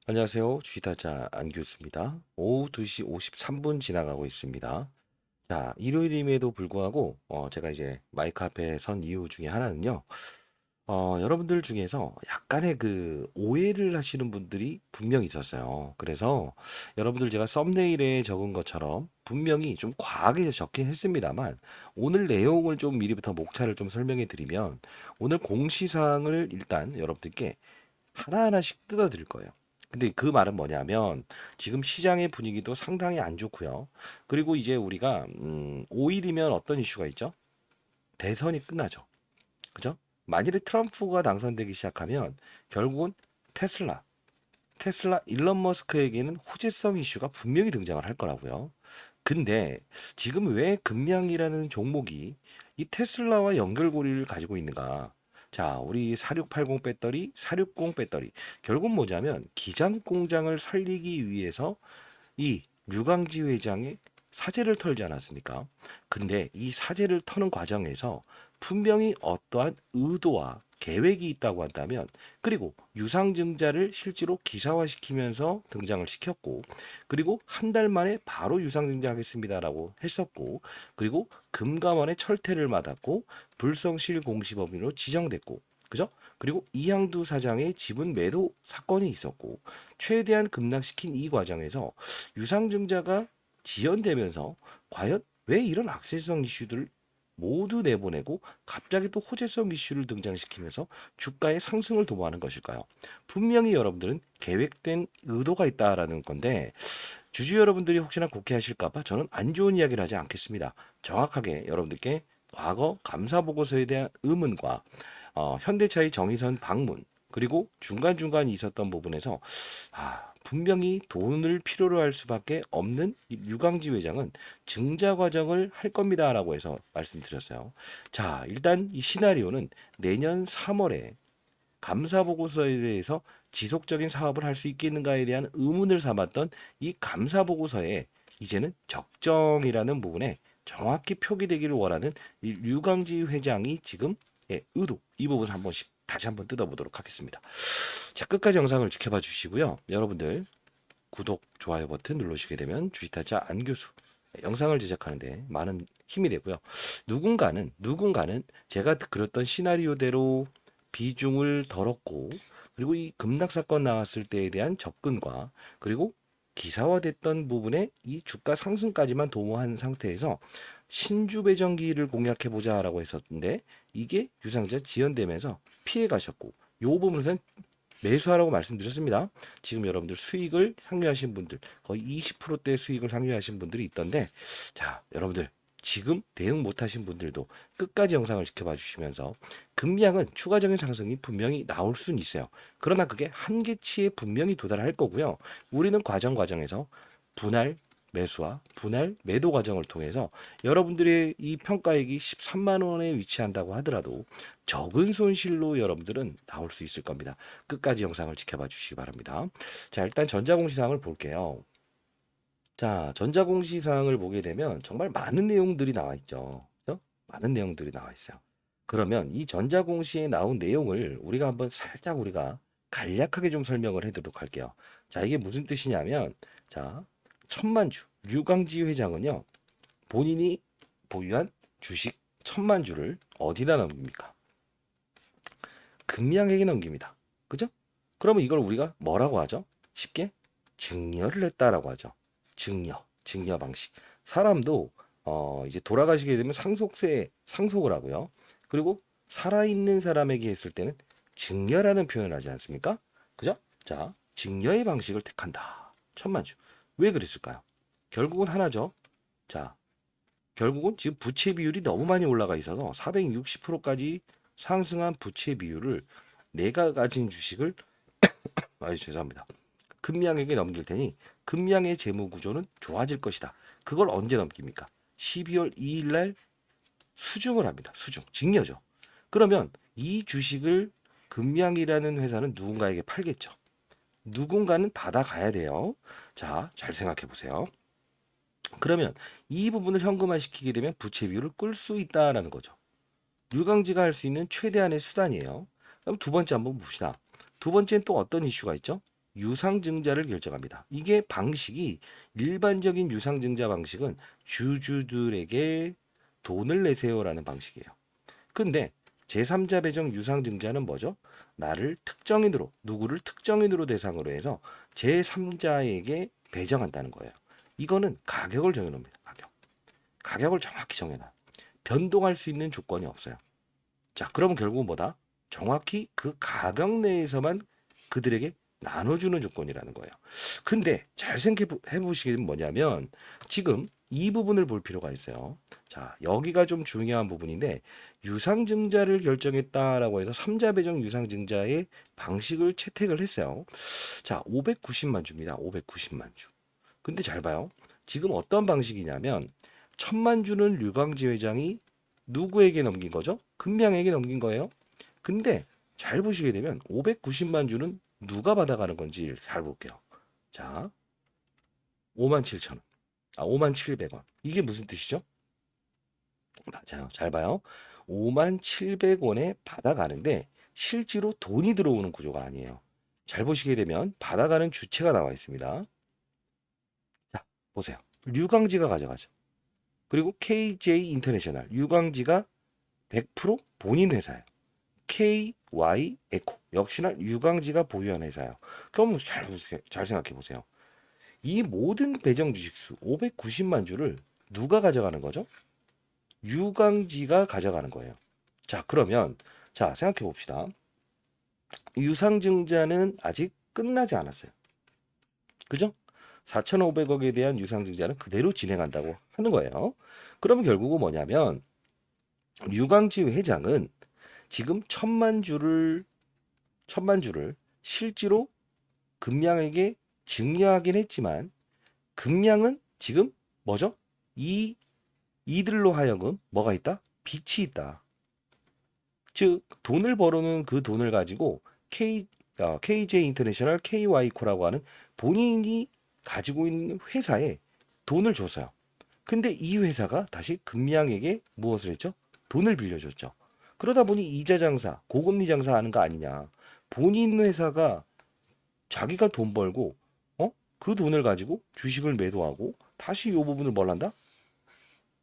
안녕하세요. 주식타자 안교수입니다. 오후 2시 53분 지나가고 있습니다. 자, 일요일임에도 불구하고 제가 이제 마이크 앞에 선 이유 중에 하나는요. 여러분들 중에서 약간의 그 오해를 하시는 분들이 분명히 있었어요. 그래서 여러분들 제가 썸네일에 적은 것처럼 분명히 좀 과하게 적긴 했습니다만 오늘 내용을 좀 미리부터 목차를 좀 설명해 드리면 오늘 공시사항을 일단 여러분들께 하나하나씩 뜯어 드릴 거예요. 근데 그 말은 뭐냐면 지금 시장의 분위기도 상당히 안 좋고요. 그리고 이제 우리가 5일이면 어떤 이슈가 있죠? 대선이 끝나죠. 그죠? 만일에 트럼프가 당선되기 시작하면 결국은 테슬라, 일론 머스크에게는 호재성 이슈가 분명히 등장을 할 거라고요. 근데 지금 왜 금량이라는 종목이 이 테슬라와 연결고리를 가지고 있는가? 자, 우리 4680 배터리, 460 배터리. 결국 뭐냐면 기장 공장을 살리기 위해서 이 류강지 회장의 사재를 털지 않았습니까? 근데 이 사재를 터는 과정에서 분명히 어떠한 의도와 계획이 있다고 한다면, 그리고 유상증자를 실제로 기사화시키면서 등장을 시켰고, 그리고 한 달 만에 바로 유상증자하겠습니다라고 했었고, 그리고 금감원의 철퇴를 받았고 불성실 공시범위로 지정됐고, 그죠? 그리고 이항두 사장의 지분 매도 사건이 있었고, 최대한 급락시킨 이 과정에서 유상증자가 지연되면서 과연 왜 이런 악세성 이슈들을 모두 내보내고 갑자기 또 호재성 이슈를 등장시키면서 주가의 상승을 도모하는 것일까요? 분명히 여러분들은 계획된 의도가 있다라는 건데, 주주 여러분들이 혹시나 곡해하실까봐 저는 안 좋은 이야기를 하지 않겠습니다. 정확하게 여러분들께 과거 감사 보고서에 대한 의문과 현대차의 정의선 방문, 그리고 중간중간 있었던 부분에서 분명히 돈을 필요로 할 수밖에 없는 이 류강지 회장은 증자 과정을 할 겁니다라고 해서 말씀드렸어요. 자, 일단 이 시나리오는 내년 3월에 감사 보고서에 대해서 지속적인 사업을 할 수 있겠는가에 대한 의문을 삼았던 이 감사 보고서에 이제는 적정이라는 부분에 정확히 표기되기를 원하는 이 류강지 회장이 지금 의도, 이 부분 한 번씩 다시 한번 뜯어보도록 하겠습니다. 자, 끝까지 영상을 지켜봐 주시고요. 여러분들 구독, 좋아요 버튼 눌러주시게 되면 주식타자 안교수 영상을 제작하는데 많은 힘이 되고요. 누군가는 제가 그렸던 시나리오대로 비중을 덜었고, 그리고 이 급락 사건 나왔을 때에 대한 접근과, 그리고 기사화됐던 부분에 이 주가 상승까지만 도모한 상태에서 신주 배정기를 공략해 보자라고 했었는데 이게 유상자 지연되면서 피해 가셨고, 요 부분에서는 매수하라고 말씀드렸습니다. 지금 여러분들 수익을 향유하신 분들 거의 20%대 수익을 향유하신 분들이 있던데, 자, 여러분들 지금 대응 못하신 분들도 끝까지 영상을 지켜봐 주시면서 금량은 추가적인 상승이 분명히 나올 수는 있어요. 그러나 그게 한계치에 분명히 도달할 거고요. 우리는 과정에서 분할 매수와 분할 매도 과정을 통해서 여러분들의 이 평가액이 13만 원에 위치한다고 하더라도 적은 손실로 여러분들은 나올 수 있을 겁니다. 끝까지 영상을 지켜봐 주시기 바랍니다. 자, 일단 전자공시사항을 볼게요. 자, 전자공시사항을 보게 되면 정말 많은 내용들이 나와 있죠. 그죠? 많은 내용들이 나와 있어요. 그러면 이 전자공시에 나온 내용을 우리가 한번 살짝 우리가 간략하게 좀 설명을 해드리도록 할게요. 자, 이게 무슨 뜻이냐면, 자, 천만주 류강지 회장은요, 본인이 보유한 주식 1,000만 주를 어디다 넘깁니까? 금양에게 넘깁니다. 그죠? 그러면 이걸 우리가 뭐라고 하죠? 쉽게 증여를 했다라고 하죠. 증여 방식. 사람도 이제 돌아가시게 되면 상속세 상속을 하고요. 그리고 살아있는 사람에게 했을 때는 증여라는 표현을 하지 않습니까? 그죠? 자, 증여의 방식을 택한다. 1,000만 주. 왜 그랬을까요? 결국은 하나죠. 자, 결국은 지금 부채 비율이 너무 많이 올라가 있어서 460%까지 상승한 부채 비율을 내가 가진 주식을 죄송합니다. 금양에게 넘길 테니 금양의 재무 구조는 좋아질 것이다. 그걸 언제 넘깁니까? 12월 2일 날 수중을 합니다. 수중, 증여죠. 그러면 이 주식을 금양이라는 회사는 누군가에게 팔겠죠. 누군가는 받아가야 돼요. 자, 잘 생각해 보세요. 그러면 이 부분을 현금화시키게 되면 부채 비율을 끌 수 있다라는 거죠. 류강지가 할 수 있는 최대한의 수단이에요. 그럼 두 번째 한번 봅시다. 두 번째는 또 어떤 이슈가 있죠? 유상증자를 결정합니다. 이게 방식이 일반적인 유상증자 방식은 주주들에게 돈을 내세요라는 방식이에요. 근데 제3자 배정 유상증자는 뭐죠? 나를 특정인으로, 누구를 특정인으로 대상으로 해서 제3자에게 배정한다는 거예요. 이거는 가격을 정해놓습니다. 가격을 정확히 정해놔. 변동할 수 있는 조건이 없어요. 자, 그러면 결국은 뭐다? 정확히 그 가격 내에서만 그들에게 나눠주는 조건이라는 거예요. 근데 잘 생각해 보시기는 뭐냐면 지금 이 부분을 볼 필요가 있어요. 자, 여기가 좀 중요한 부분인데 유상증자를 결정했다라고 해서 3자 배정 유상증자의 방식을 채택을 했어요. 자, 590만 주입니다. 590만 주. 근데 잘 봐요. 지금 어떤 방식이냐면 1000만 주는 류광지 회장이 누구에게 넘긴 거죠? 금명에게 넘긴 거예요. 근데 잘 보시게 되면 590만 주는 누가 받아가는 건지 잘 볼게요. 자, 5만 7천 원. 5만 700원. 이게 무슨 뜻이죠? 맞아요. 잘 봐요. 5만 700원에 받아가는데 실제로 돈이 들어오는 구조가 아니에요. 잘 보시게 되면 받아가는 주체가 나와 있습니다. 자, 보세요. 류광지가 가져가죠. 그리고 KJ 인터내셔널. 류광지가 100% 본인 회사예요. KY 에코 역시나 유광지가 보유한 회사예요. 그럼 잘 생각해 보세요. 이 모든 배정 주식수 590만 주를 누가 가져가는 거죠? 유광지가 가져가는 거예요. 자, 그러면 자, 생각해 봅시다. 유상증자는 아직 끝나지 않았어요. 그죠? 4,500억에 대한 유상증자는 그대로 진행한다고 하는 거예요. 그러면 결국은 뭐냐면 유광지 회장은 지금 1,000만 주를 실제로 금양에게 증여하긴 했지만 금양은 지금 뭐죠? 이들로 하여금 뭐가 있다? 빚이 있다. 즉 돈을 벌어놓은 그 돈을 가지고 KJ 인터내셔널 KY코라고 하는 본인이 가지고 있는 회사에 돈을 줬어요. 근데 이 회사가 다시 금양에게 무엇을 했죠? 돈을 빌려줬죠. 그러다 보니 이자 장사, 고금리 장사 하는 거 아니냐. 본인 회사가 자기가 돈 벌고, 그 돈을 가지고 주식을 매도하고 다시 이 부분을 뭘 한다?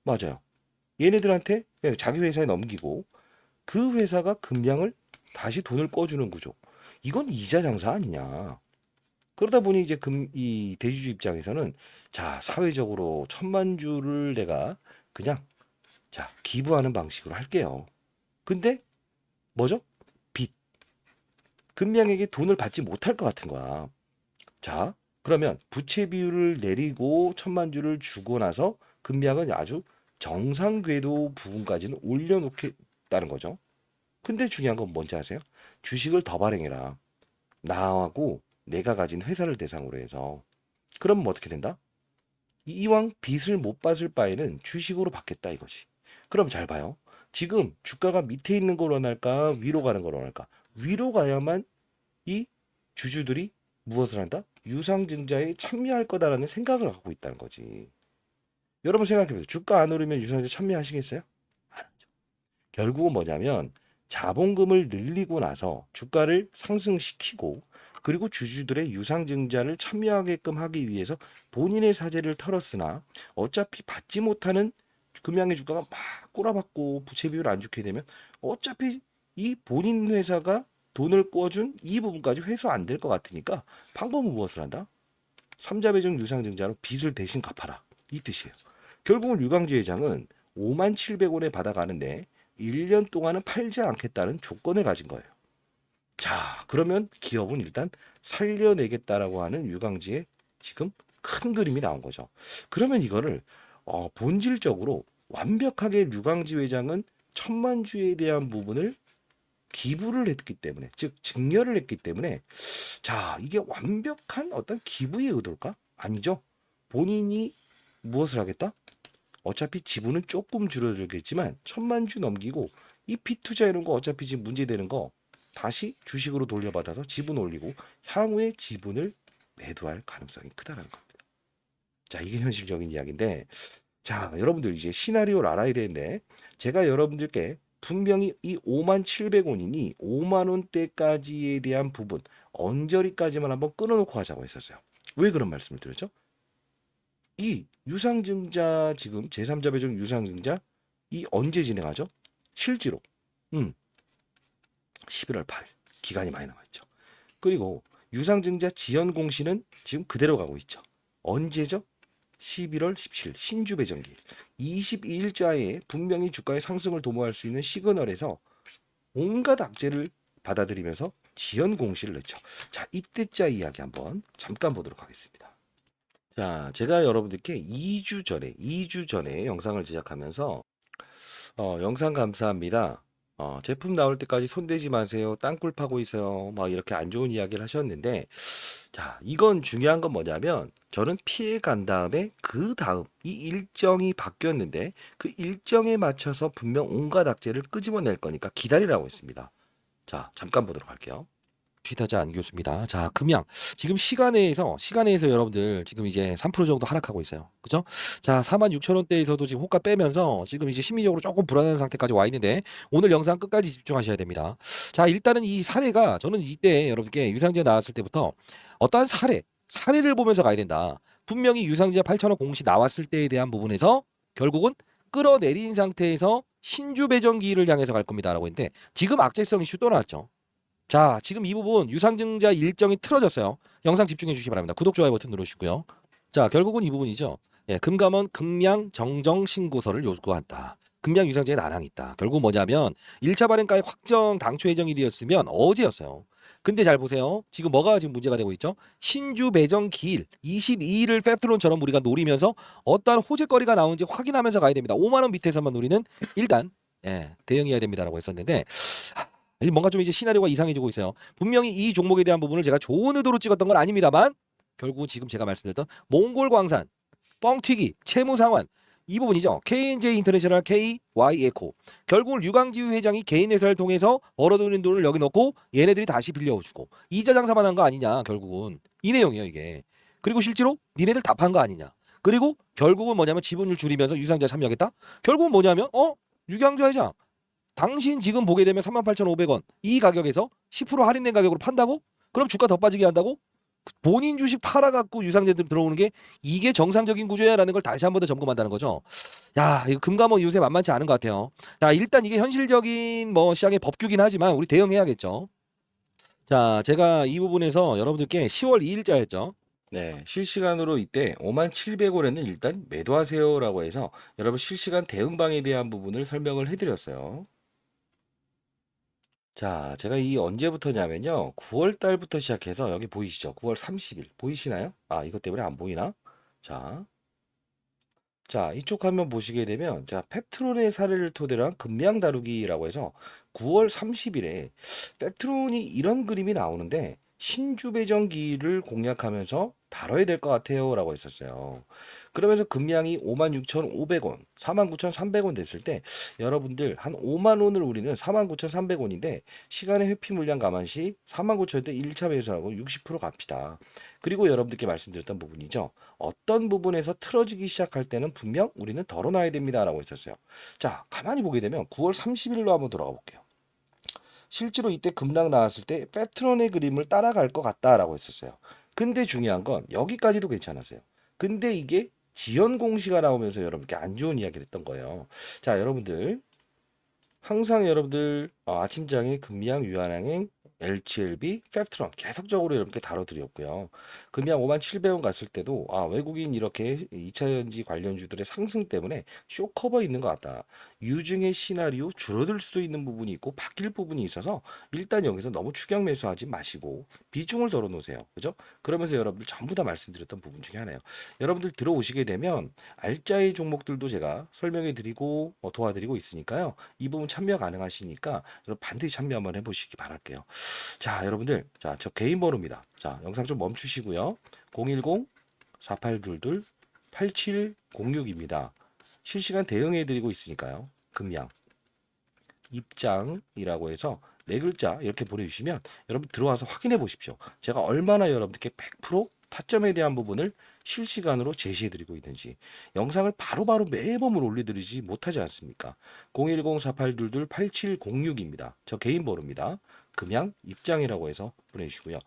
맞아요. 얘네들한테 그냥 자기 회사에 넘기고 그 회사가 금량을 다시 돈을 꿔주는 구조. 이건 이자 장사 아니냐. 그러다 보니 이제 이 대주주 입장에서는 자, 사회적으로 1,000만 주를 내가 그냥 자, 기부하는 방식으로 할게요. 근데 뭐죠? 빚. 금양에게 돈을 받지 못할 것 같은 거야. 자, 그러면 부채 비율을 내리고 1,000만 주를 주고 나서 금양은 아주 정상 궤도 부분까지는 올려놓겠다는 거죠. 근데 중요한 건 뭔지 아세요? 주식을 더 발행해라. 나하고 내가 가진 회사를 대상으로 해서. 그럼 어떻게 된다? 이왕 빚을 못 받을 바에는 주식으로 받겠다 이거지. 그럼 잘 봐요. 지금 주가가 밑에 있는 걸 원할까? 위로 가는 걸 원할까? 위로 가야만 이 주주들이 무엇을 한다? 유상증자에 참여할 거다라는 생각을 갖고 있다는 거지. 여러분 생각해보세요. 주가 안 오르면 유상증자 참여하시겠어요? 안 하죠. 결국은 뭐냐면 자본금을 늘리고 나서 주가를 상승시키고 그리고 주주들의 유상증자를 참여하게끔 하기 위해서 본인의 사재를 털었으나 어차피 받지 못하는 금양의 주가가 막 꼬라박고 부채 비율 안 좋게 되면 어차피 이 본인 회사가 돈을 꿔준 이 부분까지 회수 안 될 것 같으니까 방법은 무엇을 한다? 삼자 배정 유상증자로 빚을 대신 갚아라. 이 뜻이에요. 결국은 류광지 회장은 5만 700원에 받아가는데 1년 동안은 팔지 않겠다는 조건을 가진 거예요. 자, 그러면 기업은 일단 살려내겠다라고 하는 류광지의 지금 큰 그림이 나온 거죠. 그러면 이거를 본질적으로 완벽하게 류광지 회장은 1,000만 주에 대한 부분을 기부를 했기 때문에, 즉 증여를 했기 때문에 자, 이게 완벽한 어떤 기부의 의도일까? 아니죠. 본인이 무엇을 하겠다? 어차피 지분은 조금 줄어들겠지만 1,000만 주 넘기고 이 피투자 이런 거 어차피 지금 문제되는 거 다시 주식으로 돌려받아서 지분 올리고 향후에 지분을 매도할 가능성이 크다는 겁니다. 자, 이게 현실적인 이야기인데 자, 여러분들 이제 시나리오를 알아야 되는데 제가 여러분들께 분명히 이 5만 700원이니 5만 원대까지에 대한 부분 언저리까지만 한번 끊어놓고 하자고 했었어요. 왜 그런 말씀을 드렸죠? 이 유상증자 지금 제3자 배정 유상증자 이 언제 진행하죠? 실제로 11월 8일 기간이 많이 남아있죠. 그리고 유상증자 지연 공시는 지금 그대로 가고 있죠. 언제죠? 11월 17일 신주 배정기일 22일자에 분명히 주가의 상승을 도모할 수 있는 시그널에서 온갖 악재를 받아들이면서 지연 공시를 냈죠. 자, 이때자 이야기 한번 잠깐 보도록 하겠습니다. 자, 제가 여러분들께 2주 전에 영상을 제작하면서 영상 감사합니다. 제품 나올 때까지 손대지 마세요. 땅굴 파고 있어요. 막 이렇게 안 좋은 이야기를 하셨는데, 자, 이건 중요한 건 뭐냐면, 저는 피해 간 다음에 그 다음 이 일정이 바뀌었는데, 그 일정에 맞춰서 분명 온갖 악재를 끄집어낼 거니까 기다리라고 했습니다. 자, 잠깐 보도록 할게요. 취타자 안교수입니다. 자, 금양. 지금 시간에서 여러분들 지금 이제 3% 정도 하락하고 있어요. 그죠? 자, 46,000원대에서도 지금 호가 빼면서 지금 이제 심리적으로 조금 불안한 상태까지 와 있는데 오늘 영상 끝까지 집중하셔야 됩니다. 자, 일단은 이 사례가 저는 이때 여러분께 유상증자 나왔을 때부터 어떠한 사례를 보면서 가야 된다. 분명히 유상증자 8,000원 공시 나왔을 때에 대한 부분에서 결국은 끌어내린 상태에서 신주 배정기를 향해서 갈 겁니다라고 했는데 지금 악재성 이슈 또 나왔죠. 자, 지금 이 부분 유상증자 일정이 틀어졌어요. 영상 집중해 주시기 바랍니다. 구독, 좋아요 버튼 누르시고요. 자, 결국은 이 부분이죠. 예, 금감원 금량 정정 신고서를 요구한다. 금량 유상증자에 난항이 있다. 결국 뭐냐면 1차 발행가의 확정 당초 예정일이었으면 어제였어요. 근데 잘 보세요. 지금 뭐가 지금 문제가 되고 있죠? 신주 배정 기일 22일을 팩트론처럼 우리가 노리면서 어떠한 호재거리가 나오는지 확인하면서 가야 됩니다. 5만 원 밑에서만 노리는 일단 대응해야 됩니다라고 했었는데 뭔가 좀 이제 시나리오가 이상해지고 있어요. 분명히 이 종목에 대한 부분을 제가 좋은 의도로 찍었던 건 아닙니다만 결국은 지금 제가 말씀드렸던 몽골광산, 뻥튀기, 채무상환 이 부분이죠. KNJ 인터내셔널 KY 에코 결국은 류강지우 회장이 개인 회사를 통해서 벌어들인 돈을 여기 넣고 얘네들이 다시 빌려주고 이자 장사만 한 거 아니냐 결국은 이 내용이에요 이게. 그리고 실제로 니네들 답한 거 아니냐. 그리고 결국은 뭐냐면 지분을 줄이면서 유상자 참여하겠다. 결국은 뭐냐면 류강지우 회장 당신 지금 보게 되면 38,500원 이 가격에서 10% 할인된 가격으로 판다고? 그럼 주가 더 빠지게 한다고? 본인 주식 팔아갖고 유상제들 들어오는 게 이게 정상적인 구조야라는 걸 다시 한 번 더 점검한다는 거죠. 야, 이거 금감원 요새 만만치 않은 것 같아요. 자, 일단 이게 현실적인 뭐 시장의 법규긴 하지만 우리 대응해야겠죠. 자, 제가 이 부분에서 여러분들께 10월 2일자였죠. 네, 실시간으로 이때 57,000원에는 일단 매도하세요라고 해서 여러분 실시간 대응방에 대한 부분을 설명을 해드렸어요. 자, 제가 이 언제부터냐면요. 9월 달부터 시작해서 여기 보이시죠? 9월 30일 보이시나요? 아, 이것 때문에 안 보이나? 자, 이쪽 화면 보시게 되면 제가 펩트론의 사례를 토대로 한 금량 다루기라고 해서 9월 30일에 펩트론이 이런 그림이 나오는데 신주 배정기를 공략하면서 다뤄야 될 것 같아요 라고 했었어요. 그러면서 금량이 56,500원, 49,300원 됐을 때 여러분들 한 5만 원을 우리는 49,300원인데 시간의 회피 물량 감안시 49,000원 대 1차 매수하고 60% 갑시다. 그리고 여러분들께 말씀드렸던 부분이죠. 어떤 부분에서 틀어지기 시작할 때는 분명 우리는 덜어놔야 됩니다라고 했었어요. 자, 가만히 보게 되면 9월 30일로 한번 돌아가 볼게요. 실제로 이때 급락 나왔을 때 패트런의 그림을 따라갈 것 같다라고 했었어요. 근데 중요한 건 여기까지도 괜찮았어요. 근데 이게 지연 공시가 나오면서 여러분께 안 좋은 이야기를 했던 거예요. 자, 여러분들 항상 여러분들 아침장에 금양 유한항행 LGLB, 펩트론 계속적으로 이렇게 다뤄드렸고요. 금양 57,000원 갔을 때도 외국인 이렇게 2차전지 관련주들의 상승 때문에 쇼커버 있는 것 같다. 유증의 시나리오 줄어들 수도 있는 부분이 있고 바뀔 부분이 있어서 일단 여기서 너무 추격 매수하지 마시고 비중을 덜어 놓으세요. 그죠? 그러면서 여러분들 전부 다 말씀드렸던 부분 중에 하나예요. 여러분들 들어오시게 되면 알짜의 종목들도 제가 설명해 드리고 도와드리고 있으니까요. 이 부분 참여 가능하시니까 여러분 반드시 참여 한번 해보시기 바랄게요. 자, 여러분들, 저 개인 번호입니다. 자, 영상 좀 멈추시고요. 010-4822-8706입니다. 실시간 대응해드리고 있으니까요. 금양 입장이라고 해서 네 글자 이렇게 보내주시면 여러분 들어와서 확인해 보십시오. 제가 얼마나 여러분들께 100% 타점에 대한 부분을 실시간으로 제시해드리고 있는지 영상을 바로바로 매번 올려드리지 못하지 않습니까? 010-4822-8706입니다. 저 개인 번호입니다. 금양 입장이라고 해서 보내주시고요.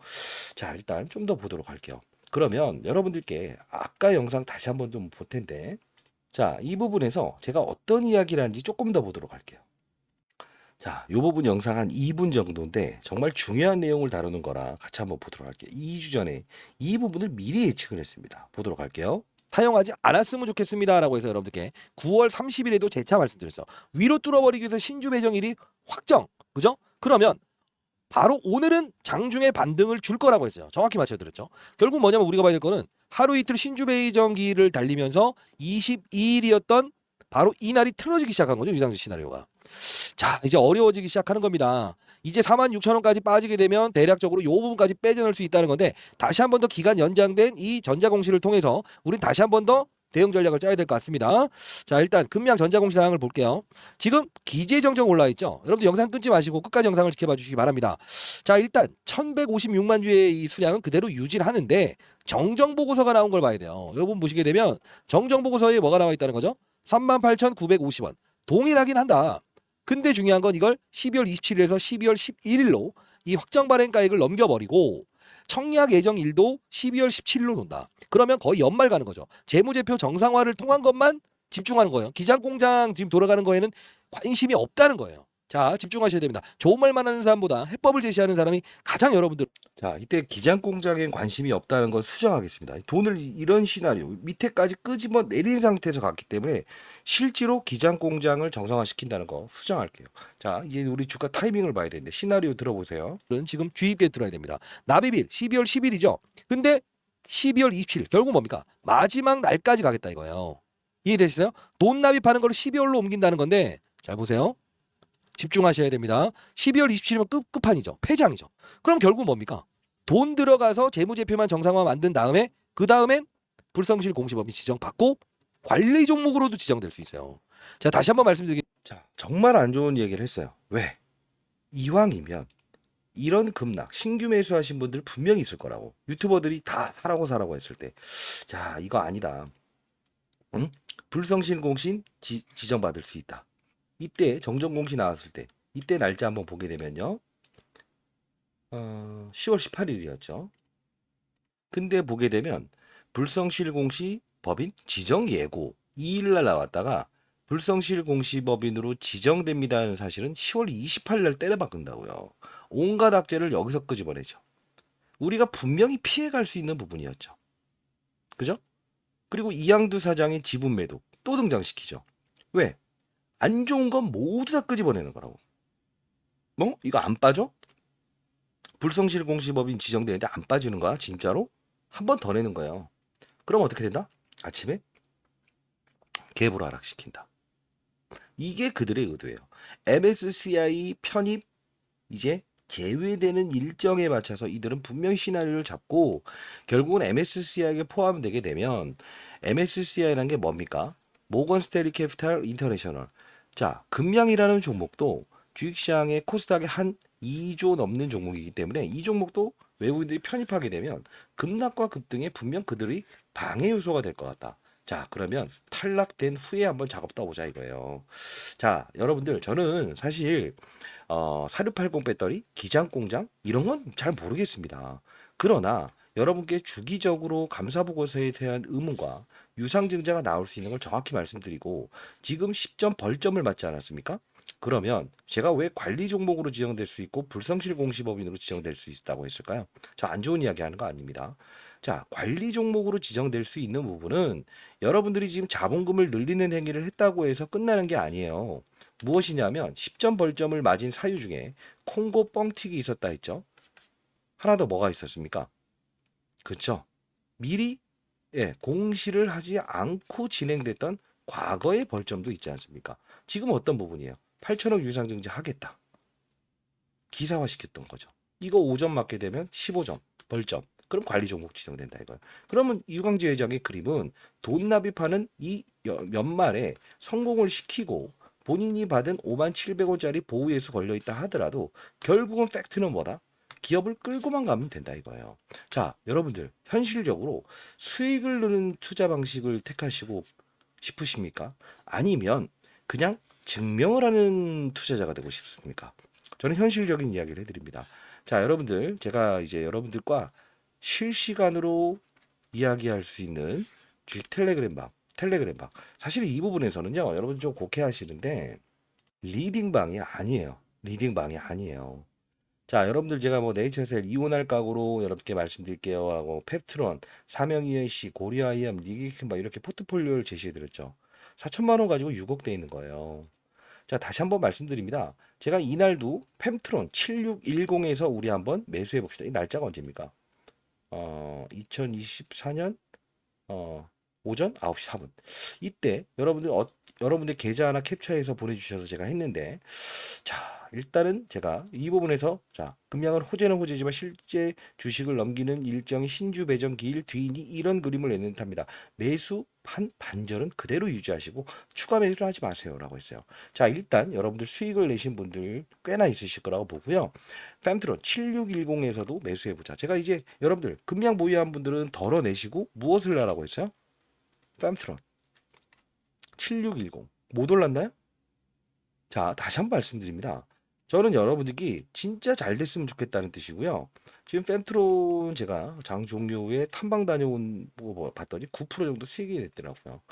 자, 일단 좀 더 보도록 할게요. 그러면 여러분들께 아까 영상 다시 한번 좀 볼 텐데, 자, 이 부분에서 제가 어떤 이야기를 하는지 조금 더 보도록 할게요. 자, 이 부분 영상 한 2분 정도인데 정말 중요한 내용을 다루는 거라 같이 한번 보도록 할게요. 2주 전에 이 부분을 미리 예측을 했습니다. 보도록 할게요. 사용하지 않았으면 좋겠습니다라고 해서 여러분들께 9월 30일에도 재차 말씀드렸어. 위로 뚫어버리기 위해서 신주 배정일이 확정. 그죠? 그러면 바로 오늘은 장중에 반등을 줄 거라고 했어요. 정확히 맞춰드렸죠. 결국 뭐냐면 우리가 봐야 될 거는 하루 이틀 신주 배정기를 달리면서 22일이었던 바로 이날이 틀어지기 시작한 거죠. 유상증 시나리오가. 자, 이제 어려워지기 시작하는 겁니다. 이제 46,000원까지 빠지게 되면 대략적으로 이 부분까지 빼져낼 수 있다는 건데, 다시 한 번 더 기간 연장된 이 전자공시를 통해서 우린 다시 한 번 더 대응 전략을 짜야 될 것 같습니다. 자, 일단 금양 전자공시 상황을 볼게요. 지금 기재정정 올라 있죠. 여러분들 영상 끊지 마시고 끝까지 영상을 지켜봐 주시기 바랍니다. 자, 일단 1156만 주의 이 수량은 그대로 유지를 하는데 정정 보고서가 나온 걸 봐야 돼요. 이 부분 보시게 되면 정정 보고서에 뭐가 나와 있다는 거죠? 38,950원. 동일하긴 한다. 근데 중요한 건 이걸 12월 27일에서 12월 11일로 이 확정 발행가액을 넘겨버리고 청약 예정일도 12월 17일로 논다. 그러면 거의 연말 가는 거죠. 재무제표 정상화를 통한 것만 집중하는 거예요. 기장공장 지금 돌아가는 거에는 관심이 없다는 거예요. 자, 집중하셔야 됩니다. 좋은 말만 하는 사람보다 해법을 제시하는 사람이 가장 여러분들 자, 이때 기장 공장에 관심이 없다는 걸 수정하겠습니다. 돈을 이런 시나리오 밑에까지 끄집어 내린 상태에서 갔기 때문에 실제로 기장 공장을 정상화시킨다는 거 수정할게요. 자, 이제 우리 주가 타이밍을 봐야 되는데 시나리오 들어보세요. 은 지금 주의 깊게 들어야 됩니다. 납입일 12월 10일이죠. 근데 12월 27일 결국 뭡니까? 마지막 날까지 가겠다 이거예요. 이해되시나요? 돈 납입하는 걸 12월로 옮긴다는 건데 잘 보세요. 집중하셔야 됩니다. 12월 27일이면 끝판이죠. 폐장이죠. 그럼 결국 뭡니까? 돈 들어가서 재무제표만 정상화 만든 다음에 그 다음엔 불성실 공시법인 지정받고 관리 종목으로도 지정될 수 있어요. 자, 다시 한번 말씀드리겠습니다. 자, 정말 안 좋은 얘기를 했어요. 왜? 이왕이면 이런 급락, 신규 매수하신 분들 분명히 있을 거라고. 유튜버들이 다 사라고 했을 때. 자, 이거 아니다. 응? 불성실 공신 지정받을 수 있다. 이때 정정공시 나왔을 때 이때 날짜 한번 보게 되면요. 10월 18일이었죠. 근데 보게 되면 불성실공시 법인 지정 예고 2일날 나왔다가 불성실공시법인으로 지정됩니다 하는 사실은 10월 28일 때려 바꾼다고요. 온갖 악재를 여기서 끄집어내죠. 우리가 분명히 피해갈 수 있는 부분이었죠. 그죠? 그리고 이양두 사장의 지분 매도 또 등장시키죠. 왜? 안 좋은 건 모두 다 끄집어내는 거라고. 뭐? 이거 안 빠져? 불성실 공시법인 지정되는데 안 빠지는 거야? 진짜로? 한 번 더 내는 거예요. 그럼 어떻게 된다? 아침에 갭으로 하락시킨다. 이게 그들의 의도예요. MSCI 편입 이제 제외되는 일정에 맞춰서 이들은 분명히 시나리오를 잡고 결국은 MSCI에 포함되게 되면 MSCI라는 게 뭡니까? 모건 스탠리 캐피탈 인터내셔널. 자, 금양이라는 종목도 주식시장의 코스닥의 한 2조 넘는 종목이기 때문에 이 종목도 외국인들이 편입하게 되면 급락과 급등에 분명 그들이 방해 요소가 될 것 같다. 자, 그러면 탈락된 후에 한번 작업 떠보자 이거예요. 자, 여러분들 저는 사실 4680 배터리, 기장 공장 이런 건 잘 모르겠습니다. 그러나 여러분께 주기적으로 감사 보고서에 대한 의문과 유상 증자가 나올 수 있는 걸 정확히 말씀드리고 지금 10점 벌점을 맞지 않았습니까? 그러면 제가 왜 관리 종목으로 지정될 수 있고 불성실 공시법인으로 지정될 수 있다고 했을까요? 저 안 좋은 이야기 하는 거 아닙니다. 자, 관리 종목으로 지정될 수 있는 부분은 여러분들이 지금 자본금을 늘리는 행위를 했다고 해서 끝나는 게 아니에요. 무엇이냐면 10점 벌점을 맞은 사유 중에 콩고 뻥튀기 있었다 했죠. 하나 더 뭐가 있었습니까? 그렇죠. 미리 공시를 하지 않고 진행됐던 과거의 벌점도 있지 않습니까? 지금 어떤 부분이에요? 8천억 유상증자 하겠다. 기사화시켰던 거죠. 이거 5점 맞게 되면 15점 벌점. 그럼 관리 종목 지정된다 이거예요. 그러면 유광재 회장의 그림은 돈 납입하는 이 연말에 성공을 시키고 본인이 받은 57,700원짜리 보호예수 걸려있다 하더라도 결국은 팩트는 뭐다? 기업을 끌고만 가면 된다 이거예요. 자, 여러분들 현실적으로 수익을 누는 투자 방식을 택하시고 싶으십니까? 아니면 그냥 증명을 하는 투자자가 되고 싶습니까? 저는 현실적인 이야기를 해드립니다. 자, 여러분들, 제가 이제 여러분들과 실시간으로 이야기할 수 있는 주식 텔레그램방. 사실 이 부분에서는요, 여러분 좀 곡해하시는데, 리딩방이 아니에요. 리딩방이 아니에요. 자, 여러분들 제가 뭐 네이처셀 이온할 각오로 여러분께 말씀드릴게요 하고 펩트론, 삼영 ENC, 고리아이암, 리기킴바 이렇게 포트폴리오를 제시해 드렸죠. 4천만 원 가지고 6억 돼 있는 거예요. 자, 다시 한번 말씀드립니다. 제가 이날도 펩트론 7610에서 우리 한번 매수해 봅시다. 이 날짜가 언제입니까? 2024년 오전 9시 4분. 이때 여러분들 계좌 하나 캡처해서 보내주셔서 제가 했는데, 자, 일단은 제가 이 부분에서, 자, 금량은 호재는 호재지만 실제 주식을 넘기는 일정이 신주 배정 기일 뒤이니 이런 그림을 내는 듯합니다. 매수 반절은 그대로 유지하시고 추가 매수를 하지 마세요라고 했어요. 자, 일단 여러분들 수익을 내신 분들 꽤나 있으실 거라고 보고요. fem트론 7610에서도 매수해 보자. 제가 이제 여러분들 금량 보유한 분들은 덜어내시고 무엇을 하라고 했어요? fem트론 7610 못 올랐나요? 자, 다시 한번 말씀드립니다. 저는 여러분들이 진짜 잘 됐으면 좋겠다는 뜻이고요. 지금 fem트론 제가 장 종료 후에 탐방 다녀온 거 봤더니 9% 정도 수익이 됐더라고요.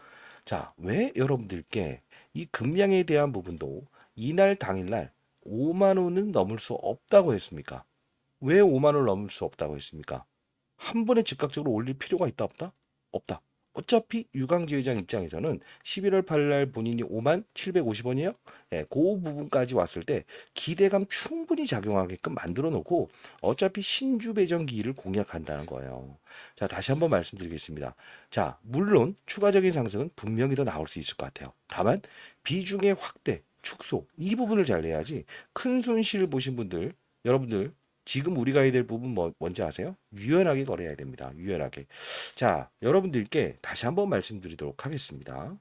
자, 왜 여러분들께 이 금량에 대한 부분도 이날 당일날 5만 원은 넘을 수 없다고 했습니까? 왜 5만 원을 넘을 수 없다고 했습니까? 한 번에 즉각적으로 올릴 필요가 있다 없다? 없다. 어차피 유광지 회장 입장에서는 11월 8일 날 본인이 5만 750원이에요. 예, 그 부분까지 왔을 때 기대감 충분히 작용하게끔 만들어 놓고 어차피 신주 배정기를 공략한다는 거예요. 자, 다시 한번 말씀드리겠습니다. 자, 물론 추가적인 상승은 분명히 더 나올 수 있을 것 같아요. 다만 비중의 확대, 축소 이 부분을 잘 내야지 큰 손실을 보신 분들 여러분들 지금 우리가 해야 될 부분 뭔지 아세요? 유연하게 거래해야 됩니다. 유연하게. 자, 여러분들께 다시 한번 말씀드리도록 하겠습니다.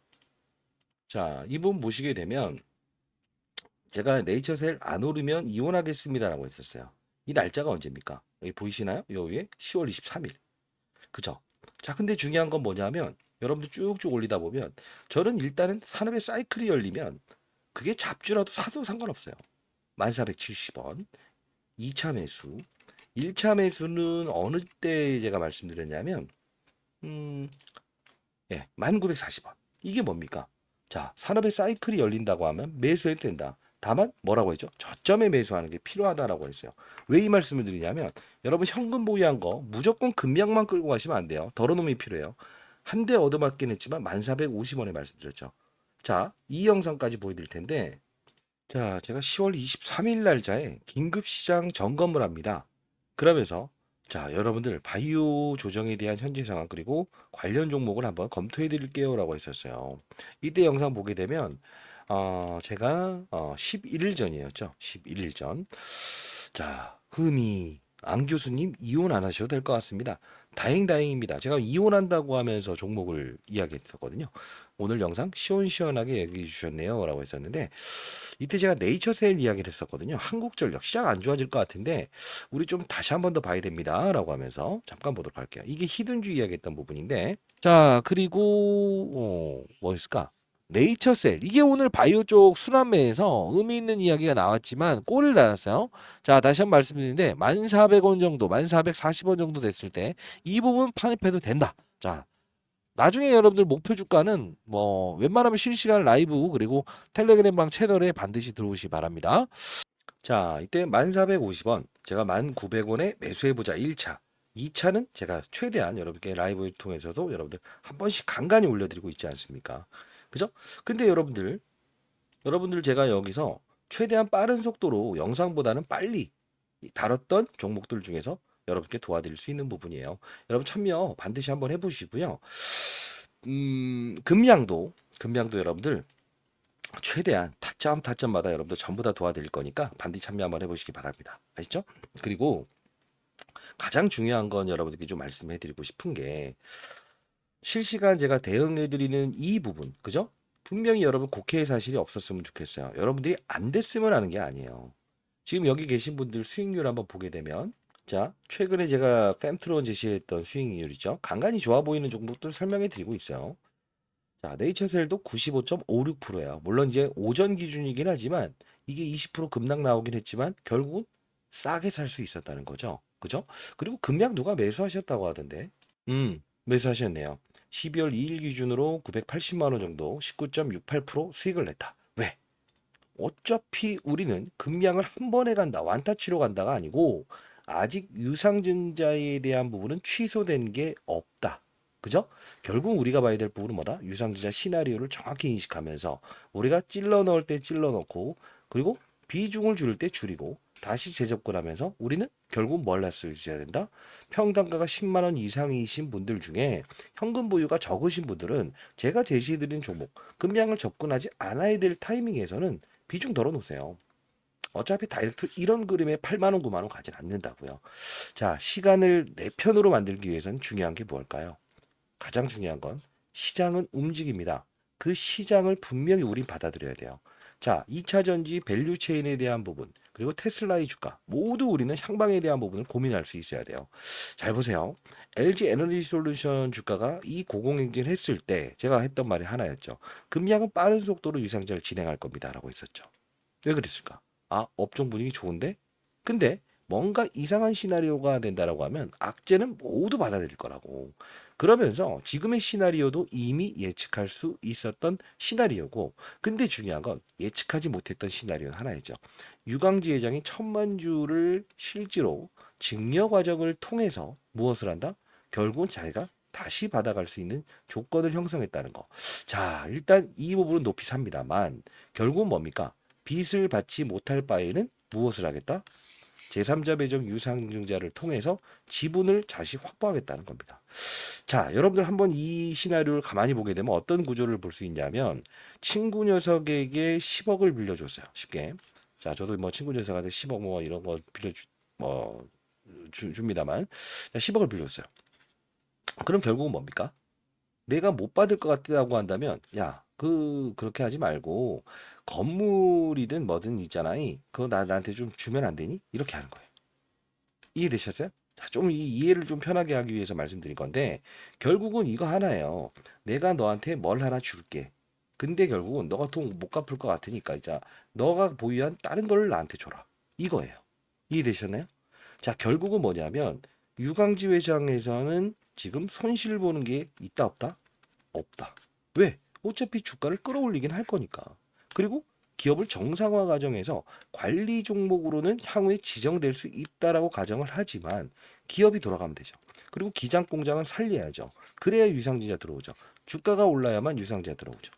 자, 이 부분 보시게 되면 제가 네이처셀 안 오르면 이혼하겠습니다라고 했었어요. 이 날짜가 언제입니까? 여기 보이시나요? 요 위에 10월 23일. 그죠? 자, 근데 중요한 건 뭐냐면 여러분들 쭉쭉 올리다 보면 저는 일단은 산업의 사이클이 열리면 그게 잡주라도 사도 상관없어요. 1470원. 2차 매수. 1차 매수는 어느 때 제가 말씀드렸냐면 예, 1940원. 이게 뭡니까? 자, 산업의 사이클이 열린다고 하면 매수해도 된다. 다만 뭐라고 했죠? 저점에 매수하는 게 필요하다라고 했어요. 왜 이 말씀을 드리냐면 여러분 현금 보유한 거 무조건 금량만 끌고 가시면 안 돼요. 덜어놓음이 필요해요. 한 대 얻어맞긴 했지만 1450원에 말씀드렸죠. 자, 이 영상까지 보여드릴 텐데 자, 제가 10월 23일 날짜에 긴급 시장 점검을 합니다. 그러면서 자, 여러분들 바이오 조정에 대한 현재 상황 그리고 관련 종목을 한번 검토해 드릴게요라고 했었어요. 이때 영상 보게 되면 제가 11일 전이었죠. 11일 전. 자, 흠이 안 교수님 이혼 안 하셔도 될 것 같습니다. 다행입니다. 제가 이혼한다고 하면서 종목을 이야기했었거든요. 오늘 영상 시원시원하게 얘기해 주셨네요. 라고 했었는데, 이때 제가 네이처셀 이야기를 했었거든요. 한국전력 시장 안 좋아질 것 같은데, 우리 좀 다시 한 번 더 봐야 됩니다. 라고 하면서 잠깐 보도록 할게요. 이게 히든주 이야기했던 부분인데, 자, 그리고, 뭐였을까? 네이처셀 이게 오늘 바이오 쪽 순환매에서 의미 있는 이야기가 나왔지만 골을 달았어요. 자, 다시 한번 말씀드리는데 1,400원 정도, 1,440원 정도 됐을 때 이 부분 판입해도 된다. 자, 나중에 여러분들 목표 주가는 뭐 웬만하면 실시간 라이브 그리고 텔레그램방 채널에 반드시 들어오시기 바랍니다. 자, 이때 1,450원, 제가 1,900원에 매수해보자 1차. 2차는 제가 최대한 여러분께 라이브를 통해서도 여러분들 한 번씩 간간히 올려드리고 있지 않습니까? 그죠? 근데 여러분들 제가 여기서 최대한 빠른 속도로 영상보다는 빨리 다뤘던 종목들 중에서 여러분께 도와드릴 수 있는 부분이에요. 여러분 참여 반드시 한번 해보시고요. 금량도 여러분들 최대한 타점마다 여러분들 전부 다 도와드릴 거니까 반드시 참여 한번 해보시기 바랍니다. 아시죠? 그리고 가장 중요한 건 여러분들께 좀 말씀해드리고 싶은 게 실시간 제가 대응해드리는 이 부분, 그죠? 분명히 여러분 곡해의 사실이 없었으면 좋겠어요. 여러분들이 안 됐으면 하는 게 아니에요. 지금 여기 계신 분들 수익률 한번 보게 되면 자, 최근에 제가 fem트론 제시했던 수익률이죠. 간간히 좋아 보이는 종목들 설명해 드리고 있어요. 자, 네이처셀도 95.56%예요. 물론 이제 오전 기준이긴 하지만 이게 20% 급락 나오긴 했지만 결국은 싸게 살 수 있었다는 거죠. 그죠? 그리고 급락 누가 매수하셨다고 하던데. 매수하셨네요. 12월 2일 기준으로 980만 원 정도 19.68% 수익을 냈다. 왜? 어차피 우리는 급락을 한 번에 간다, 완타치로 간다가 아니고 아직 유상증자에 대한 부분은 취소된 게 없다. 그죠? 결국 우리가 봐야 될 부분은 뭐다? 유상증자 시나리오를 정확히 인식하면서 우리가 찔러 넣을 때 찔러 넣고 그리고 비중을 줄일 때 줄이고 다시 재접근하면서 우리는 결국 뭘 할 수 있어야 된다? 평단가가 10만 원 이상이신 분들 중에 현금 보유가 적으신 분들은 제가 제시해드린 종목 급량을 접근하지 않아야 될 타이밍에서는 비중 덜어 놓으세요. 어차피 다이렉트 이런 그림에 8만 원, 9만 원 가진 않는다고요. 자, 시간을 내 편으로 만들기 위해서는 중요한 게 뭘까요? 가장 중요한 건 시장은 움직입니다. 그 시장을 분명히 우린 받아들여야 돼요. 자, 2차 전지 밸류 체인에 대한 부분, 그리고 테슬라의 주가, 모두 우리는 향방에 대한 부분을 고민할 수 있어야 돼요. 잘 보세요. LG 에너지 솔루션 주가가 이 고공행진 했을 때 제가 했던 말이 하나였죠. 금량은 빠른 속도로 유상증자를 진행할 겁니다라고 했었죠. 왜 그랬을까? 아, 업종 분위기 좋은데? 근데 뭔가 이상한 시나리오가 된다라고 하면 악재는 모두 받아들일 거라고. 그러면서 지금의 시나리오도 이미 예측할 수 있었던 시나리오고, 근데 중요한 건 예측하지 못했던 시나리오 하나이죠. 유광지 회장이 1,000만 주를 실제로 증여 과정을 통해서 무엇을 한다? 결국은 자기가 다시 받아갈 수 있는 조건을 형성했다는 거. 자, 일단 이 부분은 높이 삽니다만 결국은 뭡니까? 빚을 받지 못할 바에는 무엇을 하겠다? 제3자 배정 유상증자를 통해서 지분을 다시 확보하겠다는 겁니다. 자, 여러분들 한번 이 시나리오를 가만히 보게 되면 어떤 구조를 볼 수 있냐면 친구 녀석에게 10억을 빌려줬어요. 쉽게. 자, 저도 뭐 친구 녀석한테 10억 뭐 이런 거 뭐 줍니다만 10억을 빌려줬어요. 그럼 결국은 뭡니까? 내가 못 받을 것 같다고 한다면 야, 그렇게 하지 말고 건물이든 뭐든 있잖아요. 그거 나한테 좀 주면 안 되니? 이렇게 하는 거예요. 이해되셨어요? 자, 좀 이 이해를 좀 편하게 하기 위해서 말씀드린 건데 결국은 이거 하나예요. 내가 너한테 뭘 하나 줄게. 근데 결국은 너가 돈 못 갚을 것 같으니까 이제 너가 보유한 다른 걸 나한테 줘라. 이거예요. 이해되셨나요? 자, 결국은 뭐냐면 유광지 회장에서는 지금 손실 보는 게 있다 없다? 없다. 왜? 어차피 주가를 끌어올리긴 할 거니까. 그리고 기업을 정상화 과정에서 관리 종목으로는 향후에 지정될 수 있다라고 가정을 하지만 기업이 돌아가면 되죠. 그리고 기장 공장은 살려야죠. 그래야 유상증자 들어오죠. 주가가 올라야만 유상증자 들어오죠.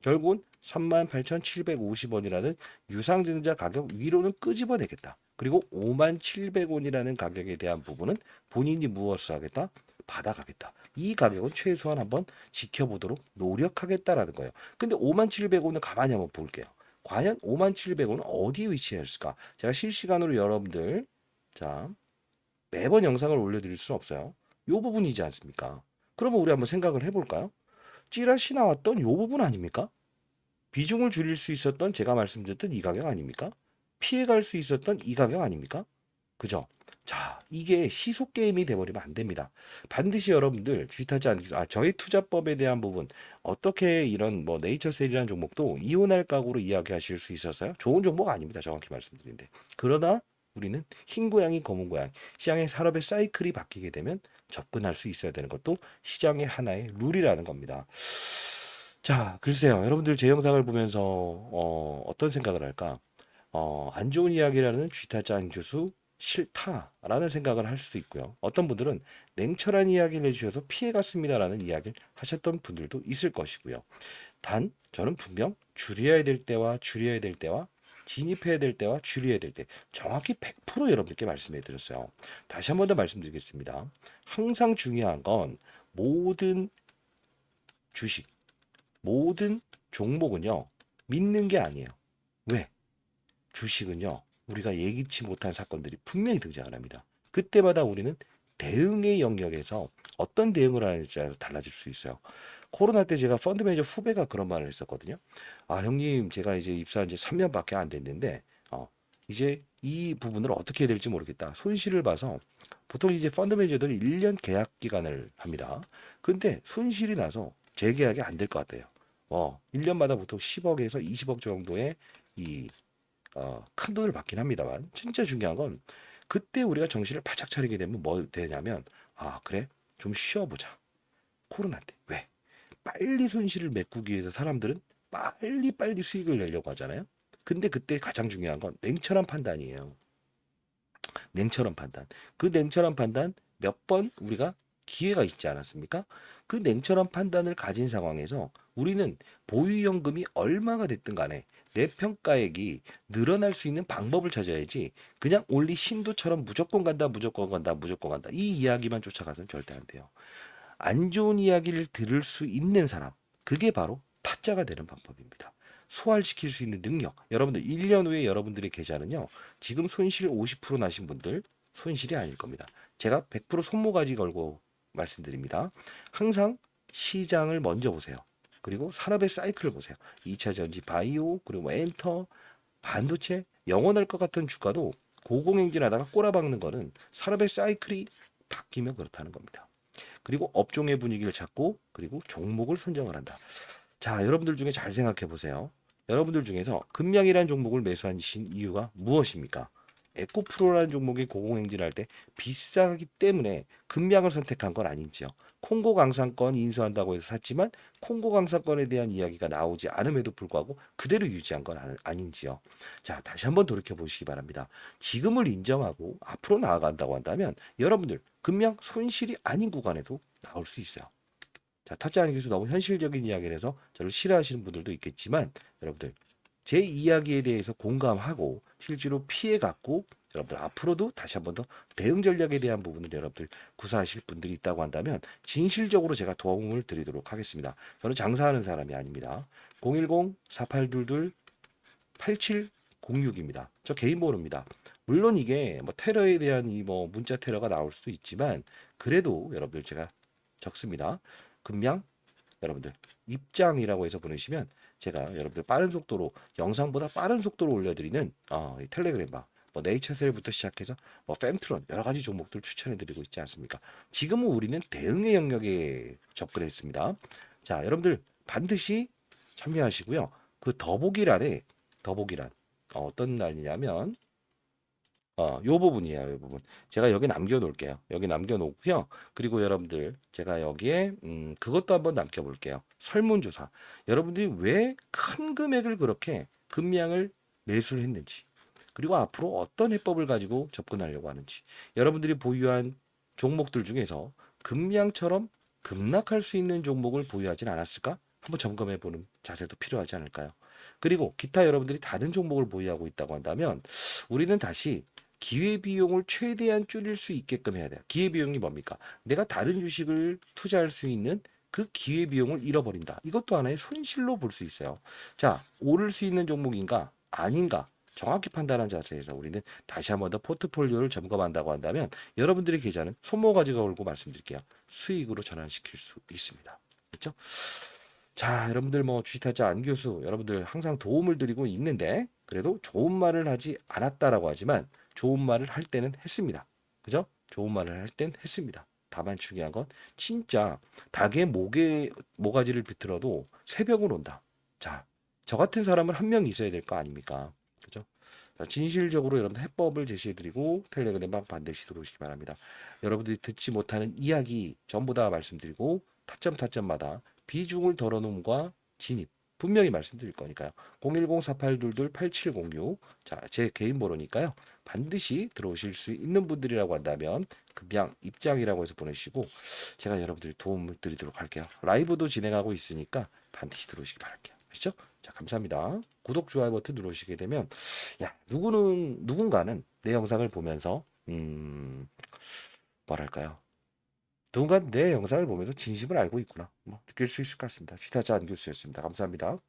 결국은 38,750원이라는 유상증자 가격 위로는 끄집어내겠다. 그리고 57,700원이라는 가격에 대한 부분은 본인이 무엇을 하겠다? 받아가겠다. 이 가격은 최소한 한번 지켜보도록 노력하겠다라는 거예요. 근데 57,700원은 가만히 한번 볼게요. 과연 57,700원은 어디에 위치했을까? 제가 실시간으로 여러분들 자 매번 영상을 올려드릴 수는 없어요. 이 부분이지 않습니까? 그러면 우리 한번 생각을 해볼까요? 찌라시 나왔던 이 부분 아닙니까? 비중을 줄일 수 있었던 제가 말씀드렸던 이 가격 아닙니까? 피해갈 수 있었던 이 가격 아닙니까? 그죠? 자, 이게 시속 게임이 돼버리면 안 됩니다. 반드시 여러분들 쥐타지 않기, 저희 투자법에 대한 부분, 어떻게 이런 뭐 네이처셀이라는 종목도 이혼할 각오로 이야기하실 수 있어서요. 좋은 종목 아닙니다. 정확히 말씀드리는데. 그러나 우리는 흰 고양이, 검은 고양이, 시장의 산업의 사이클이 바뀌게 되면 접근할 수 있어야 되는 것도 시장의 하나의 룰이라는 겁니다. 자, 글쎄요. 여러분들 제 영상을 보면서 어떤 생각을 할까? 안 좋은 이야기라는 쥐타짜 교수 싫다라는 생각을 할 수도 있고요. 어떤 분들은 냉철한 이야기를 해주셔서 피해갔습니다라는 이야기를 하셨던 분들도 있을 것이고요. 단 저는 분명 줄여야 될 때와 줄여야 될 때와 진입해야 될 때와 줄여야 될 때 정확히 100% 여러분들께 말씀해 드렸어요. 다시 한 번 더 말씀드리겠습니다. 항상 중요한 건 모든 주식 모든 종목은요, 믿는 게 아니에요. 왜? 주식은요, 우리가 예기치 못한 사건들이 분명히 등장을 합니다. 그때마다 우리는 대응의 영역에서 어떤 대응을 하는지에 따라서 달라질 수 있어요. 코로나 때 제가 펀드 매니저 후배가 그런 말을 했었거든요. 아, 형님, 제가 이제 입사한 지 3년밖에 안 됐는데, 이제 이 부분을 어떻게 해야 될지 모르겠다. 손실을 봐서 보통 이제 펀드 매니저들이 1년 계약 기간을 합니다. 근데 손실이 나서 재계약이 안 될 것 같아요. 1년마다 보통 10억에서 20억 정도의 이 큰 돈을 받긴 합니다만 진짜 중요한 건 그때 우리가 정신을 바짝 차리게 되면 뭐 되냐면 그래 좀 쉬어보자. 코로나 때 왜? 빨리 손실을 메꾸기 위해서 사람들은 빨리 수익을 내려고 하잖아요. 근데 그때 가장 중요한 건 냉철한 판단이에요. 냉철한 판단. 그 냉철한 판단 몇 번 우리가 기회가 있지 않았습니까? 그 냉철한 판단을 가진 상황에서 우리는 보유연금이 얼마가 됐든 간에 내 평가액이 늘어날 수 있는 방법을 찾아야지 그냥 올리 신도처럼 무조건 간다, 무조건 간다, 무조건 간다. 이 이야기만 쫓아가서는 절대 안 돼요. 안 좋은 이야기를 들을 수 있는 사람, 그게 바로 타짜가 되는 방법입니다. 소화시킬 수 있는 능력. 여러분들 1년 후에 여러분들의 계좌는요. 지금 손실 50% 나신 분들 손실이 아닐 겁니다. 제가 100% 손모가지 걸고 말씀드립니다. 항상 시장을 먼저 보세요. 그리고 산업의 사이클을 보세요. 2차 전지, 바이오, 그리고 뭐 엔터, 반도체, 영원할 것 같은 주가도 고공행진하다가 꼬라박는 거는 산업의 사이클이 바뀌면 그렇다는 겁니다. 그리고 업종의 분위기를 찾고 그리고 종목을 선정을 한다. 자, 여러분들 중에 잘 생각해 보세요. 여러분들 중에서 금양이라는 종목을 매수하신 이유가 무엇입니까? 에코프로라는 종목이 고공행진할 때 비싸기 때문에 금양을 선택한 건 아닌지요. 콩고 강상권 인수한다고 해서 샀지만 콩고 강상권에 대한 이야기가 나오지 않음에도 불구하고 그대로 유지한 건 아닌지요. 자, 다시 한번 돌이켜 보시기 바랍니다. 지금을 인정하고 앞으로 나아간다고 한다면 여러분들 금양 손실이 아닌 구간에도 나올 수 있어요. 자, 타짜 아닌 교수 너무 현실적인 이야기를 해서 저를 싫어하시는 분들도 있겠지만 여러분들 제 이야기에 대해서 공감하고 실제로 피해갔고 여러분들 앞으로도 다시 한번 더 대응 전략에 대한 부분을 여러분들 구사하실 분들이 있다고 한다면 진실적으로 제가 도움을 드리도록 하겠습니다. 저는 장사하는 사람이 아닙니다. 010-4822-8706입니다. 저 개인 번호입니다. 물론 이게 뭐 테러에 대한 이 뭐 문자 테러가 나올 수도 있지만 그래도 여러분들 제가 적습니다. 금양 여러분들 입장이라고 해서 보내시면 제가 여러분들 빠른 속도로 영상보다 빠른 속도로 올려드리는 이 텔레그램바 뭐 네이처셀부터 시작해서 뭐 fem트론 여러 가지 종목들 추천해드리고 있지 않습니까? 지금은 우리는 대응의 영역에 접근했습니다. 자, 여러분들 반드시 참여하시고요. 그 더보기란 어떤 날이냐면 요 부분이에요. 요 부분. 제가 여기 남겨놓을게요. 여기 남겨놓고요. 그리고 여러분들 제가 여기에 그것도 한번 남겨볼게요. 설문조사. 여러분들이 왜 큰 금액을 그렇게 금량을 매수를 했는지 그리고 앞으로 어떤 해법을 가지고 접근하려고 하는지 여러분들이 보유한 종목들 중에서 금량처럼 급락할 수 있는 종목을 보유하진 않았을까? 한번 점검해 보는 자세도 필요하지 않을까요? 그리고 기타 여러분들이 다른 종목을 보유하고 있다고 한다면 우리는 다시 기회비용을 최대한 줄일 수 있게끔 해야 돼요. 기회비용이 뭡니까? 내가 다른 주식을 투자할 수 있는 그 기회비용을 잃어버린다. 이것도 하나의 손실로 볼 수 있어요. 자, 오를 수 있는 종목인가? 아닌가? 정확히 판단한 자세에서 우리는 다시 한번 더 포트폴리오를 점검한다고 한다면 여러분들의 계좌는 손모가지가 걸고 말씀드릴게요. 수익으로 전환시킬 수 있습니다. 그렇죠? 자, 여러분들 뭐 주식타짜 안 교수 여러분들 항상 도움을 드리고 있는데 그래도 좋은 말을 하지 않았다라고 하지만 좋은 말을 할 때는 했습니다. 그죠? 좋은 말을 할 땐 했습니다. 다만 중요한 건 진짜 닭의 모가지를 비틀어도 새벽은 온다. 자, 저 같은 사람은 한 명 있어야 될 거 아닙니까? 그죠? 자, 진실적으로 여러분 해법을 제시해드리고 텔레그램방 반드시 들어오시기 바랍니다. 여러분들이 듣지 못하는 이야기 전부 다 말씀드리고 타점마다 비중을 덜어놓음과 진입 분명히 말씀드릴 거니까요. 010-4822-8706 자, 제 개인 번호니까요. 반드시 들어오실 수 있는 분들이라고 한다면 금양 입장이라고 해서 보내시고 제가 여러분들 도움을 드리도록 할게요. 라이브도 진행하고 있으니까 반드시 들어오시기 바랄게요. 아시죠? 자, 감사합니다. 구독, 좋아요 버튼 누르시게 되면 야, 누군가는 내 영상을 보면서 뭐랄까요? 누군가 내 영상을 보면서 진심을 알고 있구나. 뭐 느낄 수 있을 것 같습니다. 쉬타자 안교수였습니다. 감사합니다.